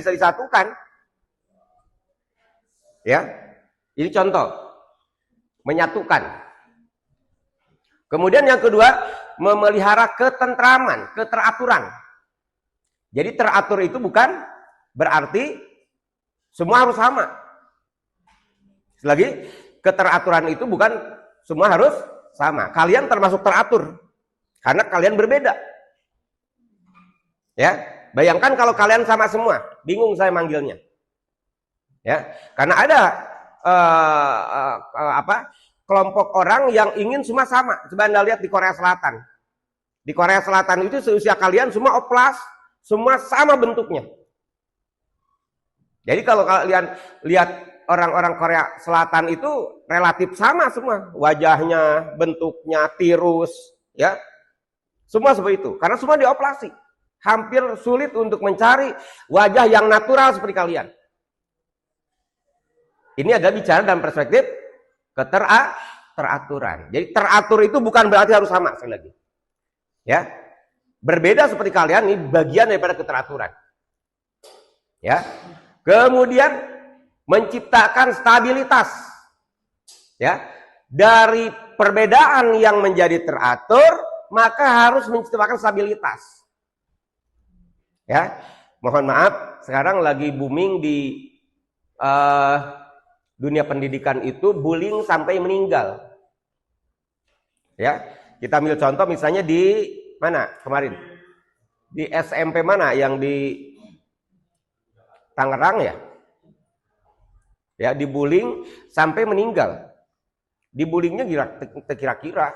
bisa disatukan. Ya, ini contoh menyatukan. Kemudian yang kedua, memelihara ketentraman, keteraturan. Jadi teratur itu bukan berarti semua harus sama. Lagi, keteraturan itu bukan semua harus sama. Kalian termasuk teratur karena kalian berbeda. Ya, bayangkan kalau kalian sama semua, bingung saya manggilnya. Ya, karena ada kelompok orang yang ingin semua sama. Coba Anda lihat di Korea Selatan. Di Korea Selatan itu seusia kalian semua oplas, semua sama bentuknya. Jadi kalau kalian lihat orang-orang Korea Selatan itu relatif sama semua, wajahnya, bentuknya, tirus, ya, semua seperti itu. Karena semua dioperasi. Hampir sulit untuk mencari wajah yang natural seperti kalian. Ini adalah bicara dalam perspektif teraturan. Jadi teratur itu bukan berarti harus sama, sekali lagi. Ya, berbeda seperti kalian ini bagian daripada keteraturan. Ya, kemudian menciptakan stabilitas. Ya, dari perbedaan yang menjadi teratur, maka harus menciptakan stabilitas. Ya, mohon maaf, sekarang lagi booming di dunia pendidikan itu bullying sampai meninggal. Ya, kita ambil contoh misalnya di mana kemarin? Di SMP mana yang di Tangerang ya? Ya, dibullying sampai meninggal. Dibullyingnya kira-kira.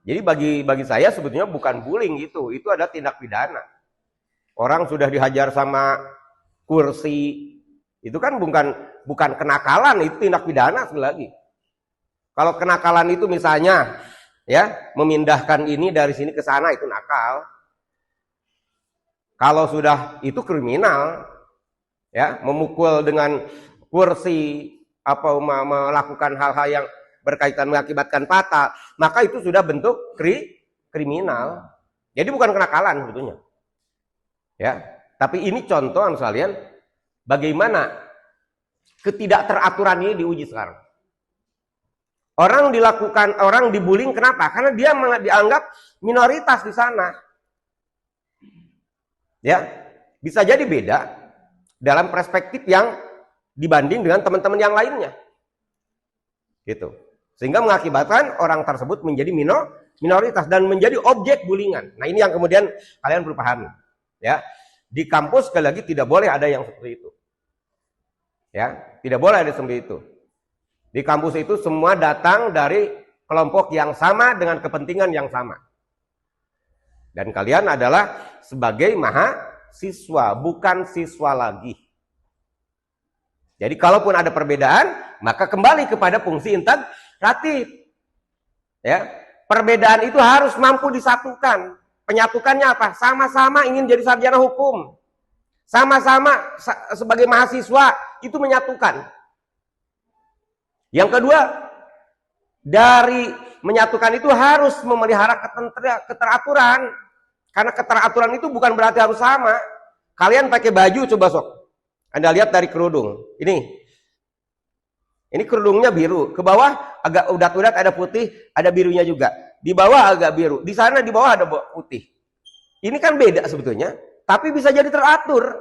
Jadi bagi saya sebetulnya bukan bullying itu adalah tindak pidana. Orang sudah dihajar sama kursi, itu kan bukan kenakalan, itu tindak pidana sekali lagi. Kalau kenakalan itu misalnya ya memindahkan ini dari sini ke sana, itu nakal. Kalau sudah itu kriminal, ya memukul dengan kursi, apa melakukan hal-hal yang berkaitan mengakibatkan patah, maka itu sudah bentuk kriminal. Jadi bukan kenakalan sebetulnya. Ya, tapi ini contoh sekalian bagaimana ketidakteraturan ini diuji sekarang. Orang dibullying kenapa? Karena dia dianggap minoritas di sana. Ya, bisa jadi beda dalam perspektif yang dibanding dengan teman-teman yang lainnya. Gitu. Sehingga mengakibatkan orang tersebut menjadi minoritas dan menjadi objek bullyingan. Nah, ini yang kemudian kalian perlu pahami. Ya, di kampus sekali lagi tidak boleh ada yang seperti itu. Ya, tidak boleh ada seperti itu. Di kampus itu semua datang dari kelompok yang sama dengan kepentingan yang sama. Dan kalian adalah sebagai mahasiswa, bukan siswa lagi. Jadi kalaupun ada perbedaan, maka kembali kepada fungsi integratif. Ya, perbedaan itu harus mampu disatukan. Penyatukannya apa? Sama-sama ingin jadi sarjana hukum. Sama-sama sebagai mahasiswa itu menyatukan. Yang kedua, dari menyatukan itu harus memelihara keteraturan. Karena keteraturan itu bukan berarti harus sama. Kalian pakai baju coba sok. Anda lihat dari kerudung. Ini kerudungnya biru. Ke bawah agak udat-udat ada putih, ada birunya juga. Di bawah agak biru, di sana di bawah ada putih. Ini kan beda sebetulnya, tapi bisa jadi teratur.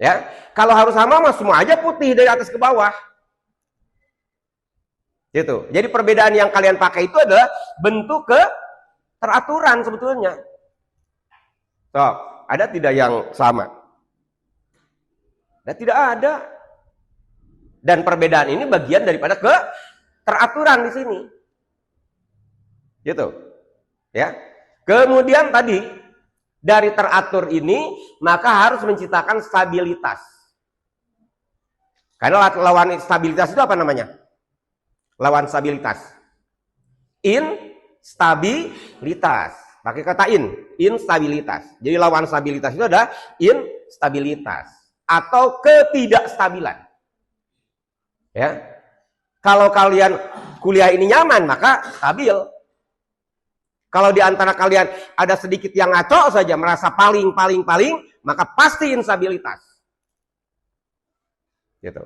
Ya, kalau harus sama mah semua aja putih dari atas ke bawah. Gitu. Jadi perbedaan yang kalian pakai itu adalah bentuk keteraturan sebetulnya. So, ada tidak yang sama? Dan tidak ada. Dan perbedaan ini bagian daripada teraturan di sini, gitu, ya. Kemudian tadi dari teratur ini maka harus menciptakan stabilitas. Karena lawan stabilitas itu apa namanya? Lawan stabilitas, instabilitas. Pakai kata instabilitas. Jadi lawan stabilitas itu adalah instabilitas atau ketidakstabilan. Ya. Kalau kalian kuliah ini nyaman, maka stabil. Kalau di antara kalian ada sedikit yang ngaco saja, merasa paling, maka pasti instabilitas. Gitu.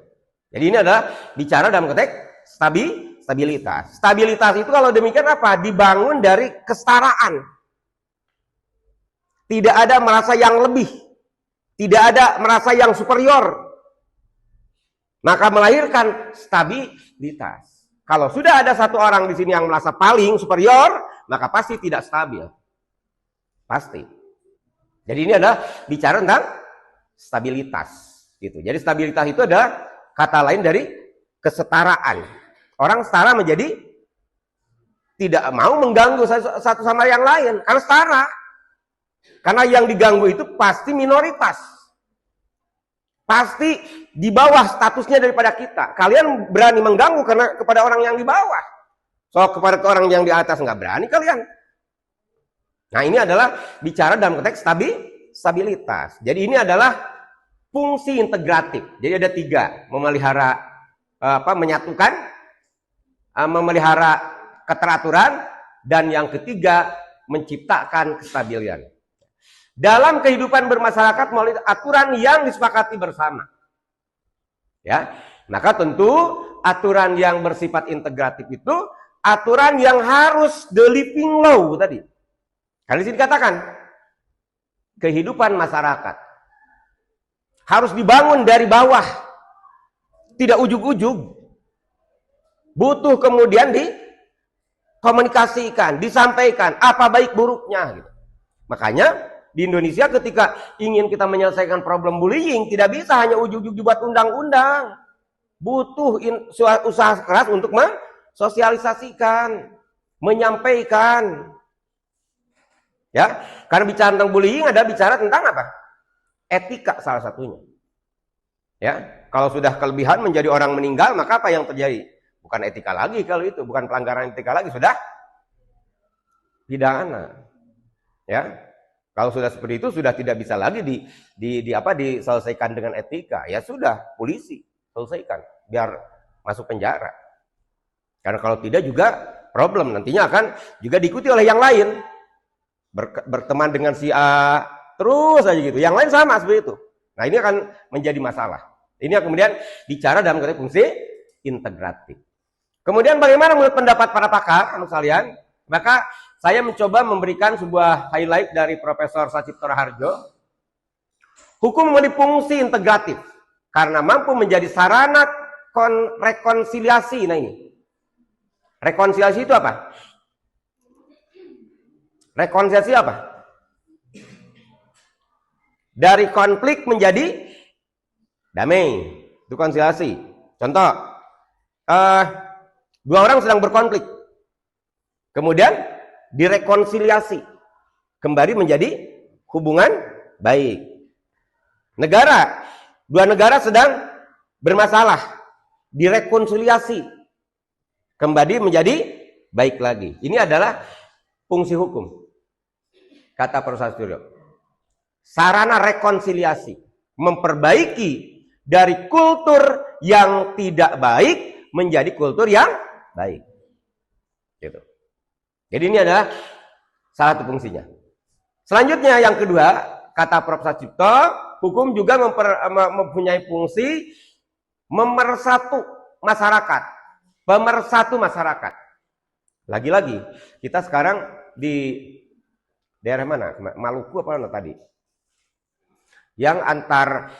Jadi ini adalah bicara dalam konteks stabilitas. Stabilitas itu kalau demikian apa? Dibangun dari kesetaraan. Tidak ada merasa yang lebih. Tidak ada merasa yang superior. Maka melahirkan stabilitas. Kalau sudah ada satu orang di sini yang merasa paling superior, maka pasti tidak stabil. Pasti. Jadi ini adalah bicara tentang stabilitas. Gitu. Jadi stabilitas itu adalah kata lain dari kesetaraan. Orang setara menjadi tidak mau mengganggu satu sama yang lain. Karena setara. Karena yang diganggu itu pasti minoritas. Pasti di bawah statusnya daripada kita. Kalian berani mengganggu karena kepada orang yang di bawah. So kepada orang yang di atas nggak berani kalian. Nah ini adalah bicara dalam konteks stabilitas. Jadi ini adalah fungsi integratif. Jadi ada 3, memelihara menyatukan, memelihara keteraturan, dan yang ketiga menciptakan kestabilan. Dalam kehidupan bermasyarakat melalui aturan yang disepakati bersama. Ya, maka tentu aturan yang bersifat integratif itu aturan yang harus the living law tadi. Karena di sini dikatakan kehidupan masyarakat harus dibangun dari bawah, tidak ujug-ujug. Butuh kemudian dikomunikasikan, disampaikan apa baik buruknya. Gitu. Makanya di Indonesia ketika ingin kita menyelesaikan problem bullying, tidak bisa hanya ujug-ujug buat undang-undang. Butuh usaha keras untuk mensosialisasikan, menyampaikan. Ya, karena bicara tentang bullying ada bicara tentang apa? Etika salah satunya. Ya, kalau sudah kelebihan menjadi orang meninggal, maka apa yang terjadi? Bukan etika lagi kalau itu, bukan pelanggaran etika lagi, sudah pidana. Ya. Kalau sudah seperti itu sudah tidak bisa lagi diselesaikan dengan etika. Ya sudah, polisi selesaikan biar masuk penjara. Karena kalau tidak juga problem nantinya akan juga diikuti oleh yang lain. Berteman dengan si A terus aja gitu. Yang lain sama seperti itu. Nah, ini akan menjadi masalah. Ini yang kemudian bicara dalam konteks fungsi integratif. Kemudian bagaimana menurut pendapat para pakar, menurut kalian? Maka saya mencoba memberikan sebuah highlight dari Profesor Sacipto Raharjo. Hukum memiliki fungsi integratif karena mampu menjadi sarana rekonsiliasi. Nah ini. Rekonsiliasi itu apa? Rekonsiliasi apa? Dari konflik menjadi damai. Itu konsiliasi. Contoh, 2 orang sedang berkonflik. Kemudian direkonsiliasi, kembali menjadi hubungan baik. 2 negara sedang bermasalah, direkonsiliasi, kembali menjadi baik lagi. Ini adalah fungsi hukum. Kata Profesor Suryo, sarana rekonsiliasi, memperbaiki dari kultur yang tidak baik menjadi kultur yang baik. Gitu. Jadi ini adalah salah satu fungsinya. Selanjutnya yang kedua, kata Prof. Sacipto, hukum juga mempunyai fungsi memersatu masyarakat. Pemersatu masyarakat. Lagi-lagi, kita sekarang di daerah mana? Maluku apa mana tadi? Yang antar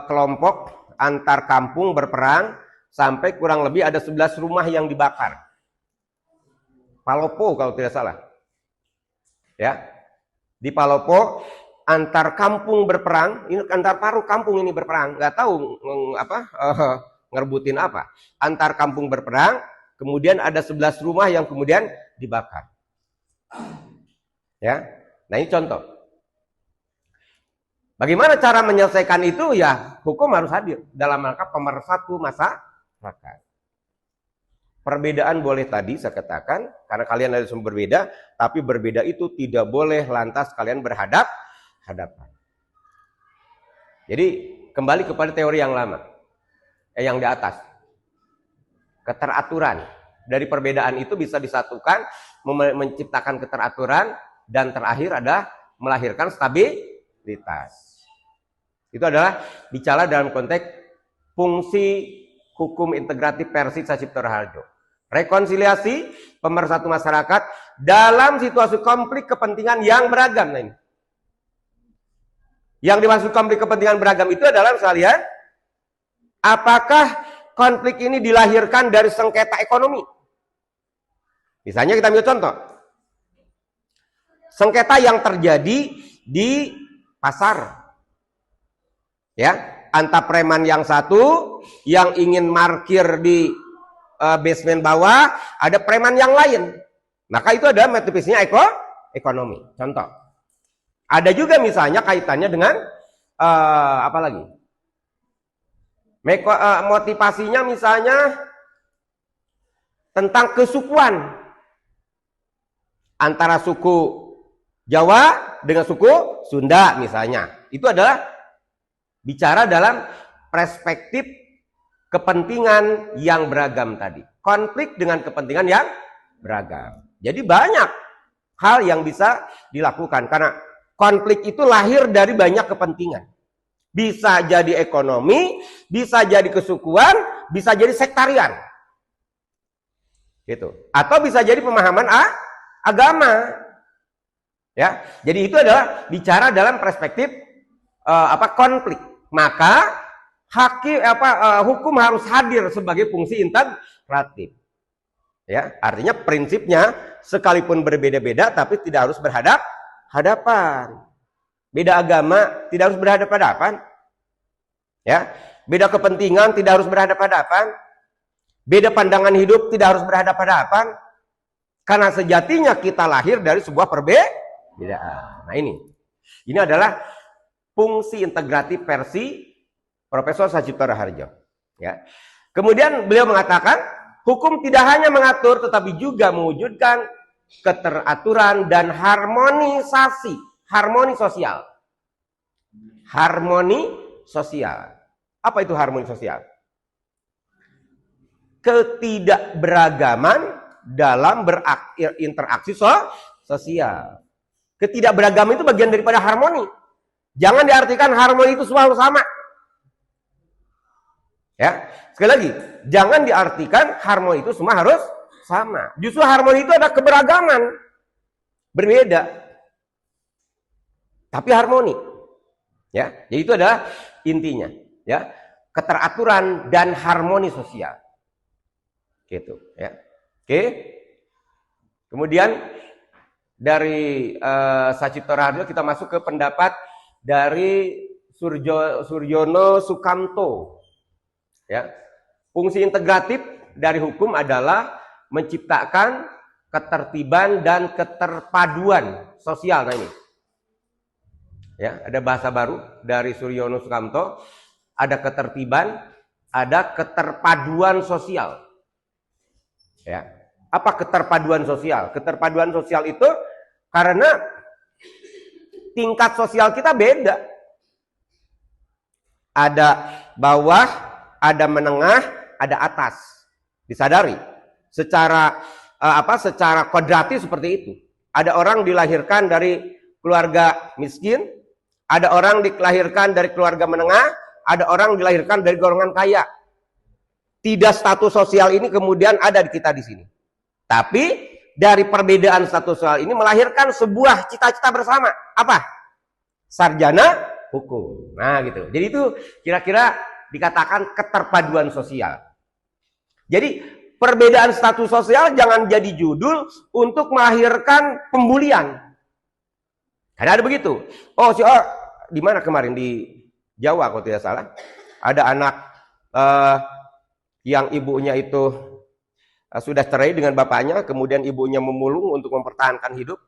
kelompok, antar kampung berperang, sampai kurang lebih ada 11 rumah yang dibakar. Palopo kalau tidak salah. Ya. Di Palopo antar kampung berperang, ini antar paruh kampung ini berperang, nggak tahu ngerebutin apa. Antar kampung berperang, kemudian ada 11 rumah yang kemudian dibakar. Ya. Nah, ini contoh. Bagaimana cara menyelesaikan itu? Ya, hukum harus hadir dalam rangka pemersatu masyarakat. Perbedaan boleh tadi saya katakan, karena kalian ada sumber berbeda, tapi berbeda itu tidak boleh lantas kalian berhadapan. Jadi kembali kepada teori yang lama, yang di atas. Keteraturan dari perbedaan itu bisa disatukan menciptakan keteraturan, dan terakhir ada melahirkan stabilitas. Itu adalah bicara dalam konteks fungsi hukum integratif versi Sacipto Raharjo. Rekonsiliasi pemersatu masyarakat dalam situasi konflik kepentingan yang beragam. Nah, ini. Yang dimaksud konflik kepentingan beragam itu adalah sekalian, apakah konflik ini dilahirkan dari sengketa ekonomi? Misalnya kita ambil contoh. Sengketa yang terjadi di pasar. Ya, antar preman yang satu yang ingin parkir di basement bawah, ada preman yang lain. Maka itu ada motivasinya ekonomi. Contoh. Ada juga misalnya kaitannya dengan apa lagi? Motivasinya misalnya tentang kesukuan antara suku Jawa dengan suku Sunda misalnya. Itu adalah bicara dalam perspektif kepentingan yang beragam tadi. Konflik dengan kepentingan yang beragam. Jadi banyak hal yang bisa dilakukan karena konflik itu lahir dari banyak kepentingan. Bisa jadi ekonomi, bisa jadi kesukuan, bisa jadi sektarian. Gitu. Atau bisa jadi pemahaman agama. Ya. Jadi itu adalah bicara dalam perspektif konflik. Maka hukum harus hadir sebagai fungsi integratif. Ya, artinya prinsipnya sekalipun berbeda-beda tapi tidak harus berhadapan. Beda agama tidak harus berhadapan. Ya, beda kepentingan tidak harus berhadapan. Beda pandangan hidup tidak harus berhadapan. Karena sejatinya kita lahir dari sebuah perbedaan. Nah, ini adalah fungsi integratif versi Profesor Sacipto Raharjo. Ya. Kemudian beliau mengatakan, hukum tidak hanya mengatur tetapi juga mewujudkan keteraturan dan harmoni sosial. Harmoni sosial. Apa itu harmoni sosial? Ketidakberagaman dalam berinteraksi sosial. Ketidakberagaman itu bagian daripada harmoni. Jangan diartikan harmoni itu selalu sama. Ya, sekali lagi, jangan diartikan harmoni itu semua harus sama. Justru harmoni itu ada keberagaman, berbeda, tapi harmoni. Ya, jadi itu adalah intinya. Ya, keteraturan dan harmoni sosial. Gitu. Ya, oke. Kemudian dari Sacipto Raharjo kita masuk ke pendapat dari Suryono Sukamto. Ya, fungsi integratif dari hukum adalah menciptakan ketertiban dan keterpaduan sosial. Nah, ini, ya, ada bahasa baru dari Suryono Sukamto. Ada ketertiban, ada keterpaduan sosial. Ya, apa keterpaduan sosial? Keterpaduan sosial itu karena tingkat sosial kita beda. Ada bawah, ada menengah, ada atas. Disadari. Secara secara kodratis seperti itu. Ada orang dilahirkan dari keluarga miskin, ada orang dilahirkan dari keluarga menengah, ada orang dilahirkan dari golongan kaya. Tidak status sosial ini kemudian ada di kita di sini. Tapi dari perbedaan status sosial ini melahirkan sebuah cita-cita bersama. Apa? Sarjana hukum. Nah, gitu. Jadi itu kira-kira dikatakan keterpaduan sosial. Jadi perbedaan status sosial jangan jadi judul untuk melahirkan pembulian. Karena ada begitu. Oh, di mana kemarin di Jawa kalau tidak salah, ada anak yang ibunya itu sudah cerai dengan bapaknya, kemudian ibunya memulung untuk mempertahankan hidup.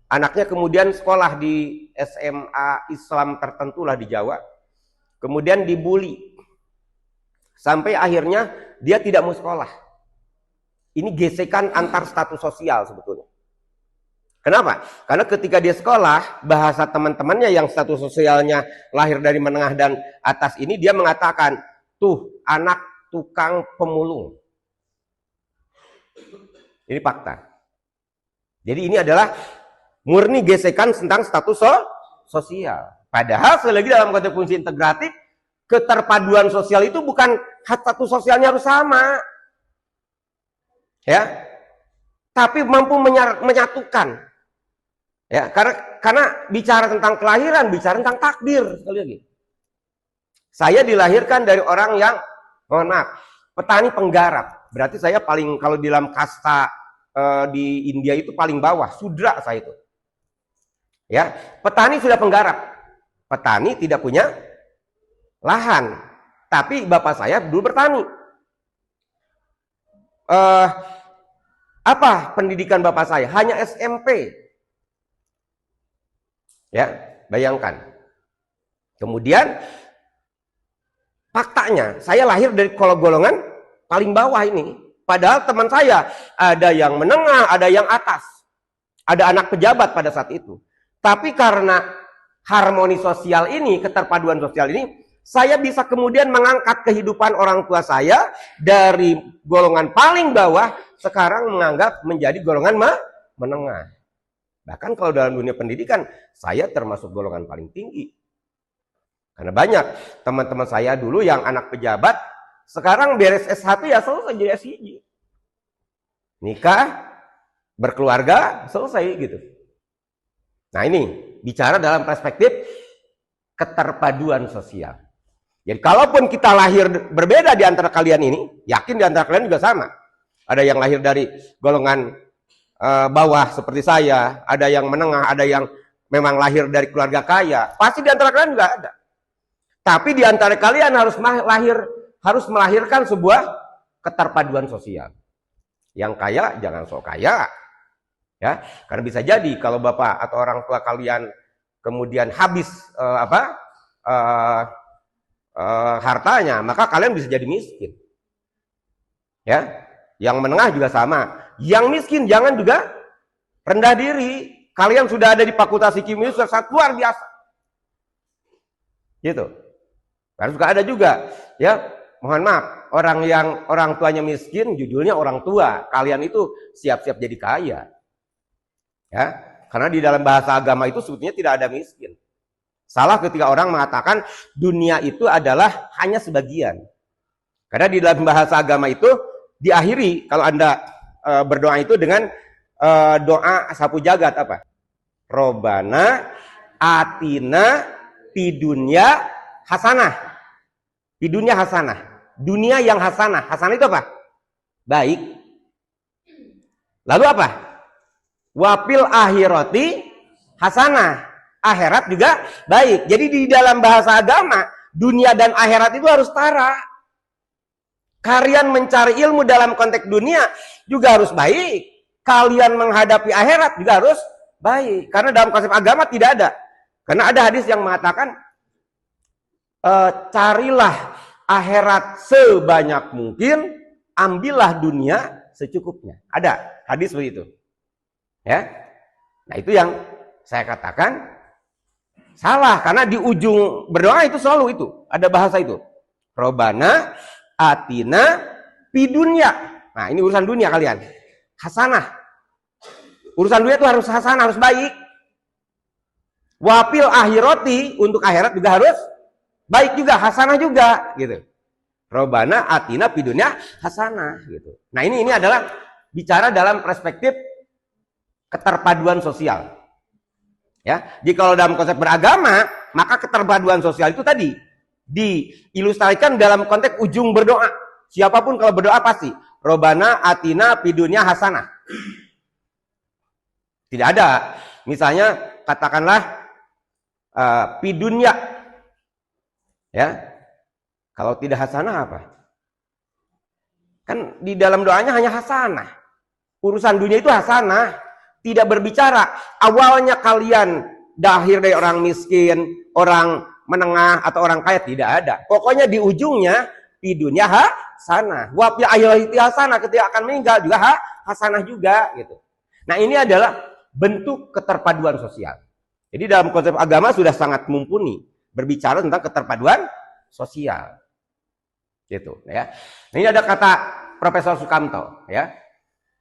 Anaknya kemudian sekolah di SMA Islam tertentu lah di Jawa. Kemudian dibully. Sampai akhirnya dia tidak mau sekolah. Ini gesekan antar status sosial sebetulnya. Kenapa? Karena ketika dia sekolah, bahasa teman-temannya yang status sosialnya lahir dari menengah dan atas ini, dia mengatakan, tuh anak tukang pemulung. Ini fakta. Jadi ini adalah murni gesekan tentang status sosial. Padahal sekali lagi dalam konteks fungsi integratif, keterpaduan sosial itu bukan status sosialnya harus sama, ya, tapi mampu menyatukan, ya, karena bicara tentang kelahiran, bicara tentang takdir. Sekali lagi, saya dilahirkan dari orang yang, mohon maaf, petani penggarap. Berarti saya paling, kalau di dalam kasta di India itu paling bawah, sudra saya itu. Ya, petani sudah penggarap. Petani tidak punya lahan, tapi bapak saya dulu bertani. Apa pendidikan bapak saya? Hanya SMP. Ya, bayangkan. Kemudian faktanya saya lahir dari golongan paling bawah ini. Padahal teman saya ada yang menengah, ada yang atas. Ada anak pejabat pada saat itu. Tapi karena harmoni sosial ini, keterpaduan sosial ini, saya bisa kemudian mengangkat kehidupan orang tua saya dari golongan paling bawah, sekarang menganggap menjadi golongan menengah. Bahkan kalau dalam dunia pendidikan, saya termasuk golongan paling tinggi. Karena banyak teman-teman saya dulu yang anak pejabat, sekarang beres S1 ya selesai jadi S1. Nikah, berkeluarga, selesai gitu. Nah ini, bicara dalam perspektif keterpaduan sosial. Jadi kalaupun kita lahir berbeda di antara kalian ini, yakin di antara kalian juga sama. Ada yang lahir dari golongan bawah seperti saya, ada yang menengah, ada yang memang lahir dari keluarga kaya. Pasti di antara kalian juga ada. Tapi di antara kalian harus melahirkan sebuah keterpaduan sosial. Yang kaya jangan sok kaya. Ya, karena bisa jadi kalau bapak atau orang tua kalian kemudian habis hartanya, maka kalian bisa jadi miskin. Ya, yang menengah juga sama. Yang miskin jangan juga rendah diri. Kalian sudah ada di fakultas kimia sudah sangat luar biasa. Gitu. Karena suka ada juga, ya, mohon maaf, orang tuanya miskin, judulnya orang tua. Kalian itu siap-siap jadi kaya. Ya, karena di dalam bahasa agama itu sebetulnya tidak ada miskin. Salah ketika orang mengatakan dunia itu adalah hanya sebagian. Karena di dalam bahasa agama itu diakhiri kalau Anda berdoa itu dengan doa sapu jagat apa? Robana atina pidunya hasanah. Pidunya hasanah. Dunia yang hasanah. Hasanah itu apa? Baik. Lalu apa? Wapil akhirati hasanah. Akhirat juga baik. Jadi di dalam bahasa agama, dunia dan akhirat itu harus setara. Kalian mencari ilmu dalam konteks dunia juga harus baik. Kalian menghadapi akhirat juga harus baik. Karena dalam konsep agama tidak ada. Karena ada hadis yang mengatakan, carilah akhirat sebanyak mungkin, ambillah dunia secukupnya. Ada hadis begitu. Ya, nah itu yang saya katakan salah, karena di ujung berdoa itu selalu itu ada bahasa itu, Robana atina pidunya. Nah ini urusan dunia kalian, hasanah. Urusan dunia itu harus hasanah, harus baik. Wapil akhirati, untuk akhirat juga harus baik juga, hasanah juga, gitu. Robana atina pidunya hasanah, gitu. Nah ini adalah bicara dalam perspektif keterpaduan sosial. Ya, jika kalau dalam konsep beragama, maka keterpaduan sosial itu tadi diilustrasikan dalam konteks ujung berdoa. Siapapun kalau berdoa pasti Robana atina pidunya hasanah. Tidak ada, misalnya katakanlah pidunya, ya. Kalau tidak hasanah apa? Kan di dalam doanya hanya hasanah. Urusan dunia itu hasanah. Tidak berbicara awalnya kalian lahir dari orang miskin, orang menengah atau orang kaya, tidak ada. Pokoknya di ujungnya di dunia hasanah. Wa fi akhirati hasanah, ketika akan meninggal juga hasanah juga gitu. Nah, ini adalah bentuk keterpaduan sosial. Jadi dalam konsep agama sudah sangat mumpuni berbicara tentang keterpaduan sosial. Gitu ya. Nah, ini ada kata Profesor Sukamto ya.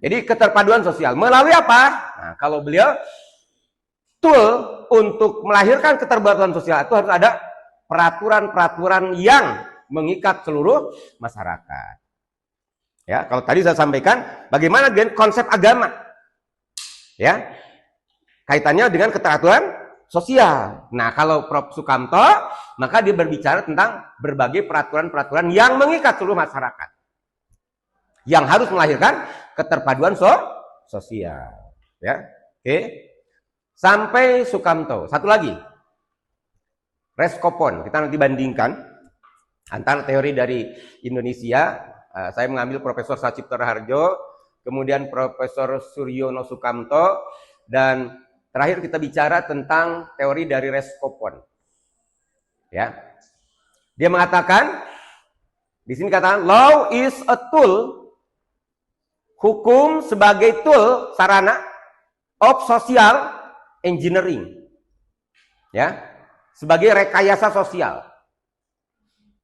Jadi keterpaduan sosial melalui apa? Nah, kalau beliau tool untuk melahirkan keterpaduan sosial itu harus ada peraturan-peraturan yang mengikat seluruh masyarakat. Ya, kalau tadi saya sampaikan bagaimana dengan konsep agama. Ya. Kaitannya dengan keteraturan sosial. Nah, kalau Prof. Sukamto, maka dia berbicara tentang berbagai peraturan-peraturan yang mengikat seluruh masyarakat. Yang harus melahirkan keterpaduan sosial. Ya, oke. Sampai Sukamto. Satu lagi, Reskopon. Kita nanti bandingkan antara teori dari Indonesia. Saya mengambil Profesor Sacipto Raharjo, kemudian Profesor Suryono Sukamto, dan terakhir kita bicara tentang teori dari Reskopon. Ya, dia mengatakan di sini katakan law is a tool. Hukum sebagai tool, sarana of social engineering. Ya, sebagai rekayasa sosial.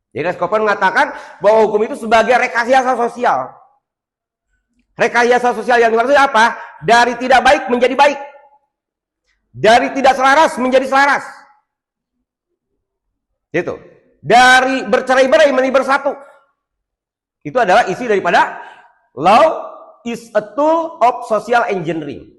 Jadi Reskopon mengatakan bahwa hukum itu sebagai rekayasa sosial. Rekayasa sosial yang dimaksud apa? Dari tidak baik menjadi baik. Dari tidak selaras menjadi selaras. Gitu. Dari bercerai-berai menjadi bersatu. Itu adalah isi daripada law is a tool of social engineering.